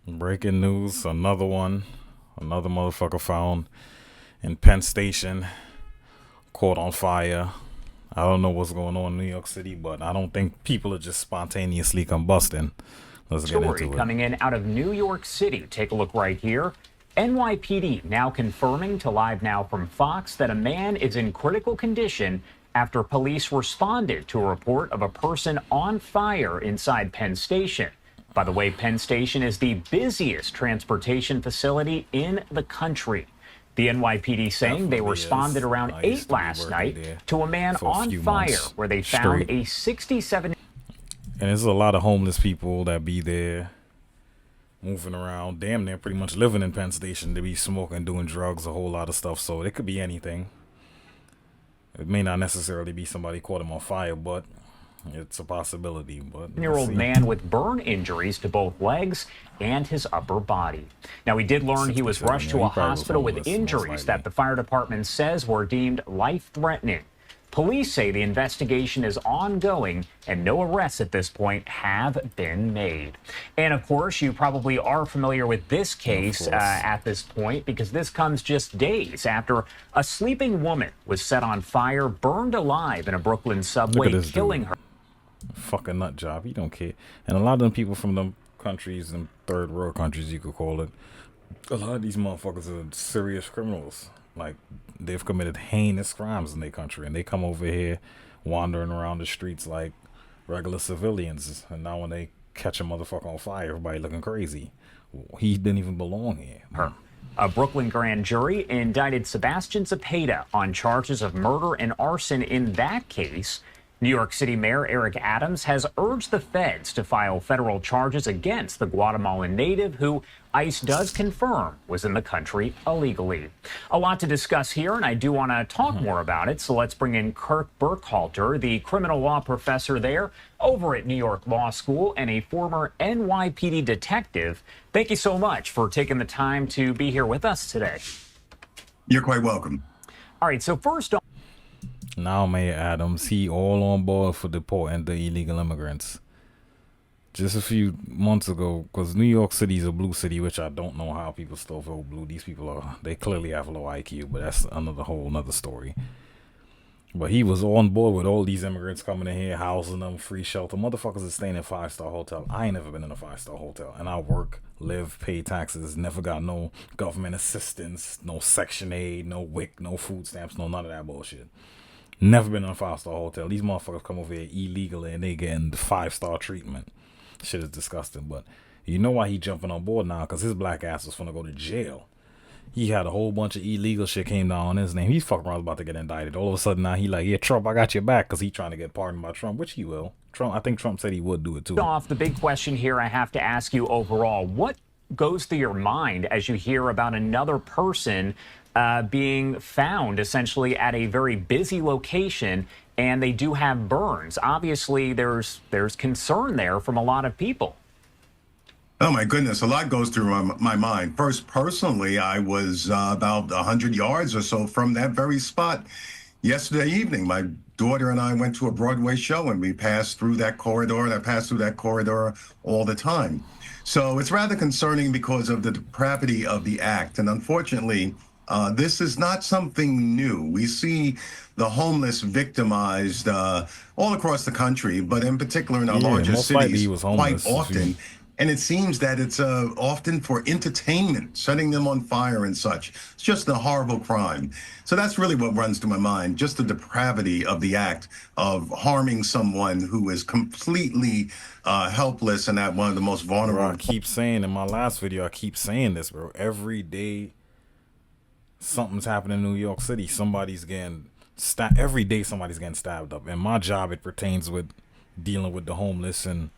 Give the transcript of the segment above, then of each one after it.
Breaking news, another one. Another motherfucker found in Penn Station, caught on fire. I don't know what's going on in New York City, but I don't think people are just spontaneously combusting. Let's get Story into it. coming in out of New York City. Take a look right here. NYPD now confirming to Live Now from Fox that a man is in critical condition after police responded to a report of a person on fire inside Penn Station. By the way, Penn Station is the busiest transportation facility in the country. The NYPD saying they Definitely responded is. around I 8 used to be last working night there to a man for a on few fire months where they found straight. a 67. And there's a lot of homeless people that be there moving around, damn near pretty much living in Penn Station. They be smoking, doing drugs, a whole lot of stuff. So it could be anything. It may not necessarily be somebody caught him on fire, but it's a possibility. But Year old man with burn injuries to both legs and his upper body. Now, we did learn he was 67, rushed yeah, to he a probably was hospital with homeless, most injuries that likely. the fire department says were deemed life-threatening. Police say the investigation is ongoing and no arrests at this point have been made. And of course, you probably are familiar with this case at this point because this comes just days after a sleeping woman was set on fire, burned alive in a Brooklyn Look at subway, this killing dude. her. Fucking nut job. He don't care. And a lot of them people from them countries and third world countries, you could call it, a lot of these motherfuckers are serious criminals. Like, they've committed heinous crimes in their country, and they come over here wandering around the streets like regular civilians. And now when they catch a motherfucker on fire, everybody looking crazy. He didn't even belong here. A Brooklyn grand jury indicted Sebastian Zepeda on charges of murder and arson in that case. New York City Mayor Eric Adams has urged the feds to file federal charges against the Guatemalan native who ICE does confirm was in the country illegally. A lot to discuss here, and I do want to talk more about it. So let's bring in Kirk Burkhalter, the criminal law professor there over at New York Law School and a former NYPD detective. Thank you so much for taking the time to be here with us today. You're quite welcome. All right, so first Now Mayor Adams, he all on board for deporting the illegal immigrants. Just a few months ago, because New York City is a blue city, which I don't know how people still vote blue. These people they clearly have low IQ, but that's another story. But he was on board with all these immigrants coming in here, housing them, free shelter. Motherfuckers is staying in 5-star hotel. I ain't never been in a 5-star hotel. And I work, live, pay taxes, never got no government assistance, no Section 8, no WIC, no food stamps, no none of that bullshit. Never been in a 5-star hotel. These motherfuckers come over here illegally and they getting the 5-star treatment. Shit is disgusting. But you know why he jumping on board now? Because his black ass was finna go to jail. He had a whole bunch of illegal shit came down on his name. He's fucking around about to get indicted. All of a sudden now he like, yeah, Trump, I got your back, because he trying to get pardoned by Trump, which he will. I think Trump said he would do it too. off, the big question here I have to ask you overall, what goes through your mind as you hear about another person being found essentially at a very busy location and they do have burns? Obviously, there's concern there from a lot of people. Oh my goodness, a lot goes through my mind. First, personally, I was about 100 yards or so from that very spot yesterday evening. My daughter and I went to a Broadway show and we passed through that corridor, and I pass through that corridor all the time. So it's rather concerning because of the depravity of the act. And unfortunately, this is not something new. We see the homeless victimized all across the country, but in particular in our larger most likely he cities was quite homeless. often. And it seems that it's often for entertainment, setting them on fire and such. It's just a horrible crime. So that's really what runs through my mind, just the depravity of the act of harming someone who is completely helpless and at one of the most vulnerable. Bro, I keep saying in my last video, I keep saying this, bro. Every day something's happening in New York City. Somebody's getting stabbed. Every day somebody's getting stabbed up. And my job, it pertains with dealing with the homeless and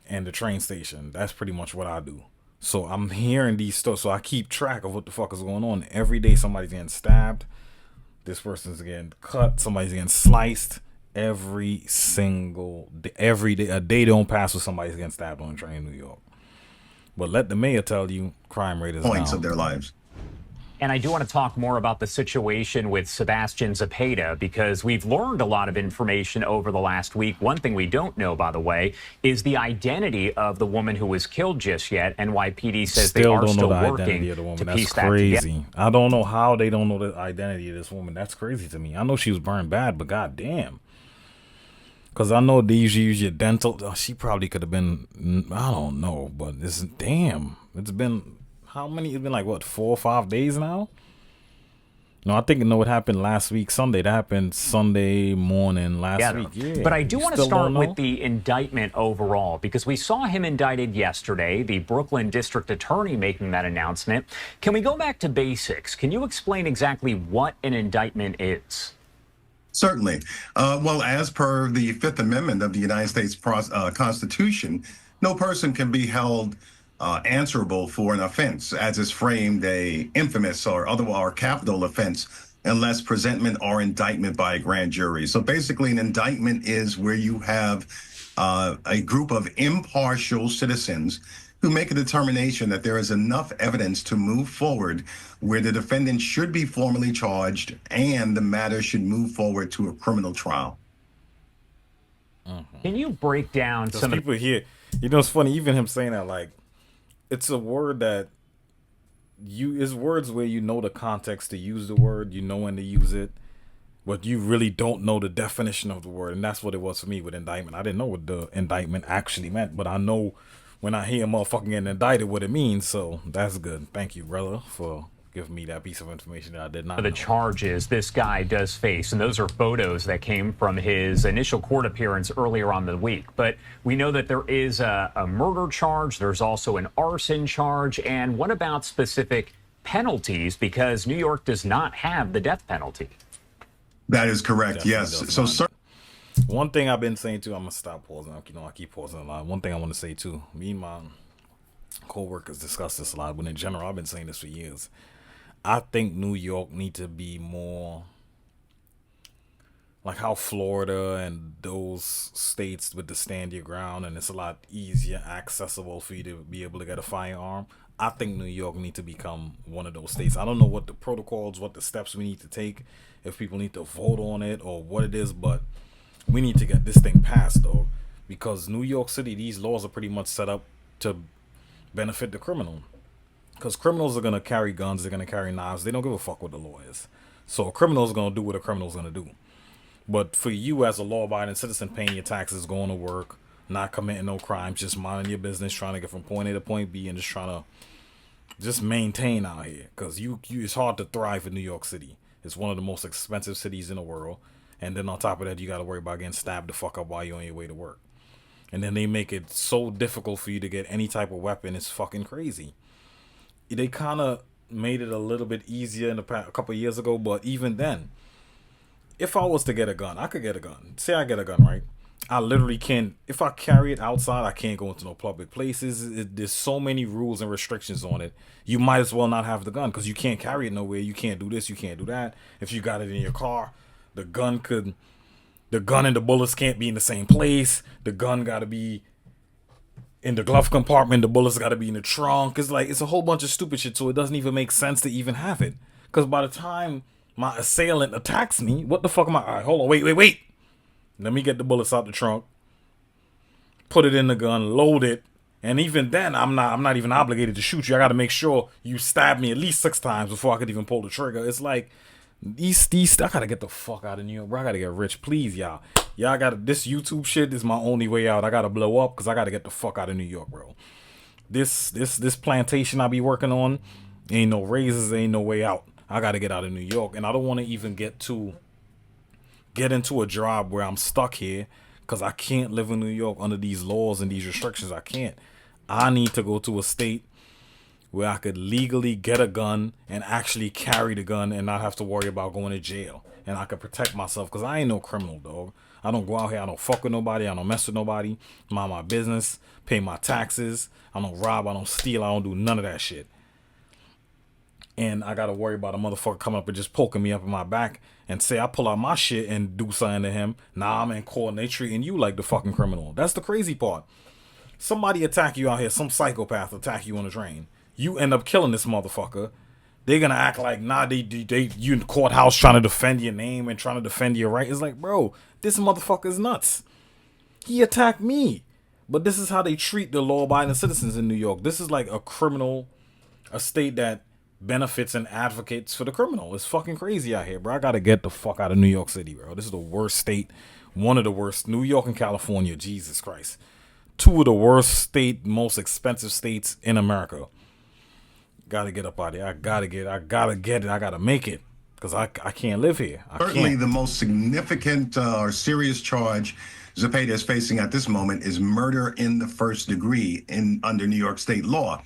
the train station. That's pretty much what I do. So I'm hearing these stuff. So I keep track of what the fuck is going on. Every day somebody's getting stabbed. This person's getting cut. Somebody's getting sliced. Every single day. Every day. A day don't pass with somebody's getting stabbed on a train in New York. But let the mayor tell you, crime rate is points down. of their lives. And I do want to talk more about the situation with Sebastian Zepeda because we've learned a lot of information over the last week. One thing we don't know, by the way, is the identity of the woman who was killed just yet. NYPD says they are don't know still the working identity of the woman. to That's piece that together. crazy. I don't know how they don't know the identity of this woman. That's crazy to me. I know she was burned bad, but goddamn. Because I know they usually use your dental. Oh, she probably could have been, I don't know, but it's damn. It's been, how many? It's been like, what, 4 or 5 days now? No, I think it happened last week, Sunday. That happened Sunday morning last week. Yeah. But I do want to start with the indictment overall because we saw him indicted yesterday, the Brooklyn district attorney making that announcement. Can we go back to basics? Can you explain exactly what an indictment is? Certainly. Well, as per the Fifth Amendment of the United States Constitution, no person can be held answerable for an offense as is framed a infamous or other or capital offense unless presentment or indictment by a grand jury. So basically, an indictment is where you have a group of impartial citizens who make a determination that there is enough evidence to move forward where the defendant should be formally charged and the matter should move forward to a criminal trial. Can you break down some people here? You know, it's funny, even him saying that, like, it's a word that is words where you know the context to use the word, you know when to use it, but you really don't know the definition of the word. And that's what it was for me with indictment. I didn't know what the indictment actually meant, but I know when I hear a motherfucking getting indicted what it means. So that's good. Thank you, brother, for giving me that piece of information that I did not know. The charges this guy does face, and those are photos that came from his initial court appearance earlier on the week. But we know that there is a murder charge. There's also an arson charge. And what about specific penalties? Because New York does not have the death penalty. That is correct. Yes. So, one thing I've been saying too, I'm gonna stop pausing. You know, I keep pausing a lot. One thing I want to say too, me and my co-workers discuss this a lot, but in general, I've been saying this for years. I think New York need to be more like how Florida and those states with the stand your ground, and it's a lot easier accessible for you to be able to get a firearm. I think New York need to become one of those states. I don't know what the protocols, what the steps we need to take, if people need to vote on it or what it is, but we need to get this thing passed, though, because New York City, these laws are pretty much set up to benefit the criminal. Because criminals are going to carry guns, they're going to carry knives. They don't give a fuck what the law is. So a criminal is going to do what a criminal is going to do. But for you as a law-abiding citizen paying your taxes, going to work, not committing no crimes, just minding your business, trying to get from point A to point B, and just trying to just maintain out here. Because it's hard to thrive in New York City. It's one of the most expensive cities in the world. And then on top of that, you got to worry about getting stabbed the fuck up while you're on your way to work. And then they make it so difficult for you to get any type of weapon. It's fucking crazy. They kind of made it a little bit easier a couple of years ago, but even then, if I was to get a gun, I could get a gun. Say I get a gun, right? I literally can't, if I carry it outside, I can't go into no public places. There's so many rules and restrictions on it. You might as well not have the gun because you can't carry it nowhere. You can't do this, you can't do that. If you got it in your car, the gun and the bullets can't be in the same place. The gun got to be in the glove compartment, the bullets got to be in the trunk. It's a whole bunch of stupid shit, so it doesn't even make sense to even have it. Because by the time my assailant attacks me, what the fuck am I? All right, hold on, wait. Let me get the bullets out the trunk, put it in the gun, load it, and even then, I'm not even obligated to shoot you. I got to make sure you stab me at least 6 times before I could even pull the trigger. It's like these I gotta get the fuck out of New York, bro. I gotta get rich, please, y'all. Y'all gotta, this YouTube shit is my only way out. I gotta blow up because I gotta get the fuck out of New York, bro. This plantation I be working on, ain't no raises, ain't no way out. I gotta get out of New York, and I don't want to even get into a job where I'm stuck here because I can't live in New York under these laws and these restrictions. I can't. I need to go to a state where I could legally get a gun and actually carry the gun and not have to worry about going to jail. And I could protect myself because I ain't no criminal, dog. I don't go out here. I don't fuck with nobody. I don't mess with nobody. Mind my business. Pay my taxes. I don't rob. I don't steal. I don't do none of that shit. And I got to worry about a motherfucker coming up and just poking me up in my back and say I pull out my shit and do something to him. Nah, I'm in court and they treating you like the fucking criminal. That's the crazy part. Somebody attack you out here. Some psychopath attack you on the train. You end up killing this motherfucker. They're gonna act like, nah, you in the courthouse trying to defend your name and trying to defend your right. It's like, bro, this motherfucker is nuts. He attacked me. But this is how they treat the law-abiding citizens in New York. This is like a state that benefits and advocates for the criminal. It's fucking crazy out here, bro. I gotta get the fuck out of New York City, bro. This is the worst state. One of the worst. New York and California, Jesus Christ. Two of the worst state, most expensive states in America. Gotta get up out of here. I gotta get it. I gotta make it. Because I can't live here. Certainly the most significant or serious charge Zepeda is facing at this moment is murder in the first degree under New York state law.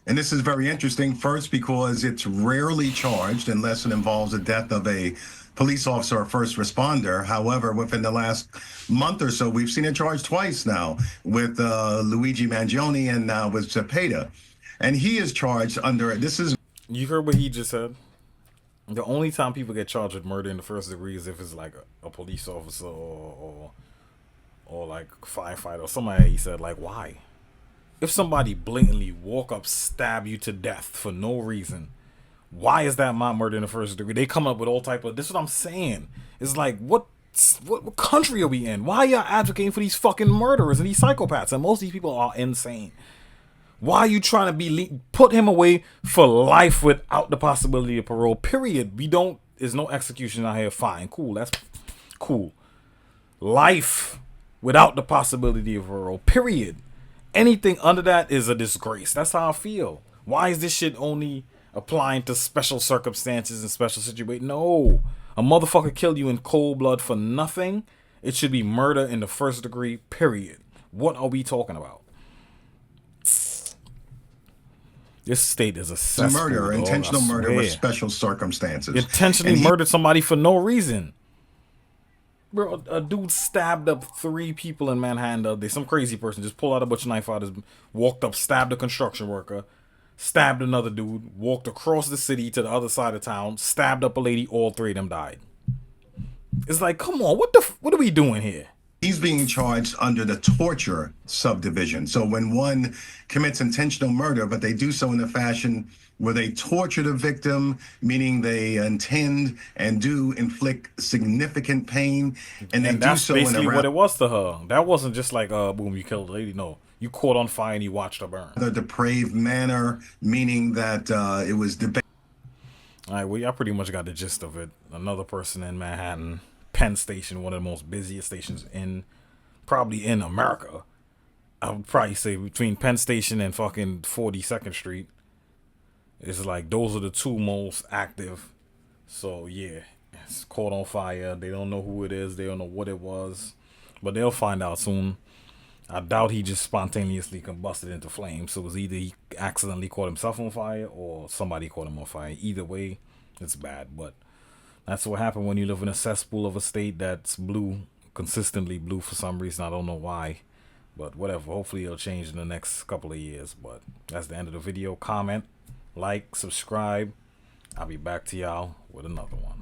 And this is very interesting, first, because it's rarely charged unless it involves the death of a police officer or first responder. However, within the last month or so, we've seen it charged twice now with Luigi Mangione and now with Zepeda. And he is charged under, this is... You heard what he just said? The only time people get charged with murder in the first degree is if it's like a police officer or like firefighter or somebody. He said, like, why? If somebody blatantly walk up, stab you to death for no reason, why is that not murder in the first degree? They come up with all type of, this is what I'm saying. It's like, what country are we in? Why are y'all advocating for these fucking murderers and these psychopaths? And most of these people are insane. Why are you trying to put him away for life without the possibility of parole? Period. There's no execution out here. Fine. Cool. That's cool. Life without the possibility of parole. Period. Anything under that is a disgrace. That's how I feel. Why is this shit only applying to special circumstances and special situations? No. A motherfucker killed you in cold blood for nothing. It should be murder in the first degree. Period. What are we talking about? This state is a cesspool. Murder, intentional murder with special circumstances. Intentionally murdered somebody for no reason. Bro, a dude stabbed up 3 people in Manhattan the other day. Some crazy person just pulled out a butcher knife out his, walked up, stabbed a construction worker, stabbed another dude, walked across the city to the other side of town, stabbed up a lady. All 3 of them died. It's like, come on, what are we doing here? He's being charged under the torture subdivision. So when one commits intentional murder, but they do so in a fashion where they torture the victim, meaning they intend and do inflict significant pain, and they do so in a basically what it was to her. That wasn't just like, boom, you killed a lady. No, you caught on fire and you watched her burn. The depraved manner, meaning that it was debate. All right, well, y'all pretty much got the gist of it. Another person in Manhattan, Penn Station, one of the most busiest stations probably in America. I would probably say between Penn Station and fucking 42nd Street. It's like those are the 2 most active. So yeah, it's caught on fire. They don't know who it is. They don't know what it was, but they'll find out soon. I doubt he just spontaneously combusted into flames. So it was either he accidentally caught himself on fire or somebody caught him on fire. Either way, it's bad. But that's what happened when you live in a cesspool of a state that's blue, consistently blue for some reason. I don't know why, but whatever. Hopefully it'll change in the next couple of years. But that's the end of the video. Comment, like, subscribe. I'll be back to y'all with another one.